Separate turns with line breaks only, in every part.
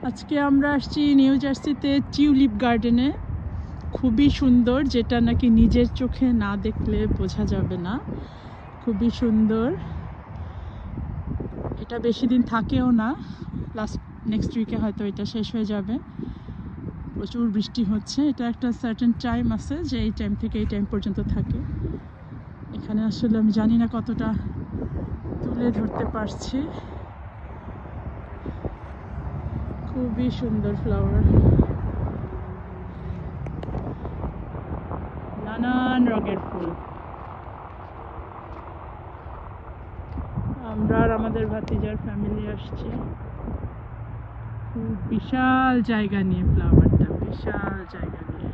আজকে আমরা আসছি নিউ জার্সিতে টিউলিপ গার্ডেনে। খুবই সুন্দর, যেটা নাকি নিজের চোখে না দেখলে বোঝা যাবে না। খুবই সুন্দর। এটা বেশি দিন থাকেও না, নেক্সট উইকে হয়তো এটা শেষ হয়ে যাবে। প্রচুর বৃষ্টি হচ্ছে। এটা একটা সার্টেন টাইম আছে যে এই টাইম থেকে এই টাইম পর্যন্ত থাকে। এখানে আসলে আমি জানি না কতটা তুলে ধরতে পারছি। খুবই সুন্দর ফ্লাওয়ার, নানান রঙের ফুল। আমরা আর আমাদের ভাতিজার ফ্যামিলি আসছি। খুব বিশাল জায়গা নিয়ে ফ্লাওয়ারটা, বিশাল জায়গা নিয়ে।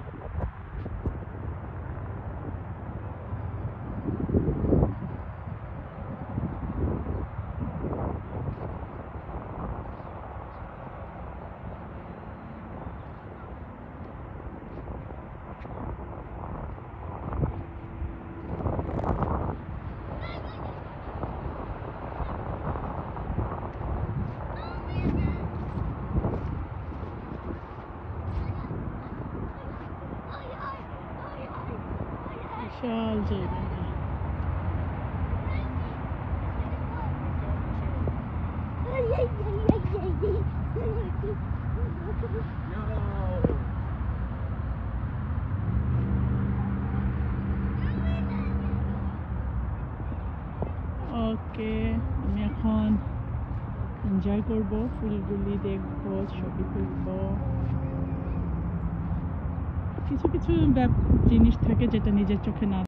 বিশাল জায়গা নিয়ে। ওকে, আমি এখন এনজয় করবো, ফুলগুলি দেখবো, ছবি তুলবো। কিছু কিছু জিনিস থাকে যেটা নিজের চোখে না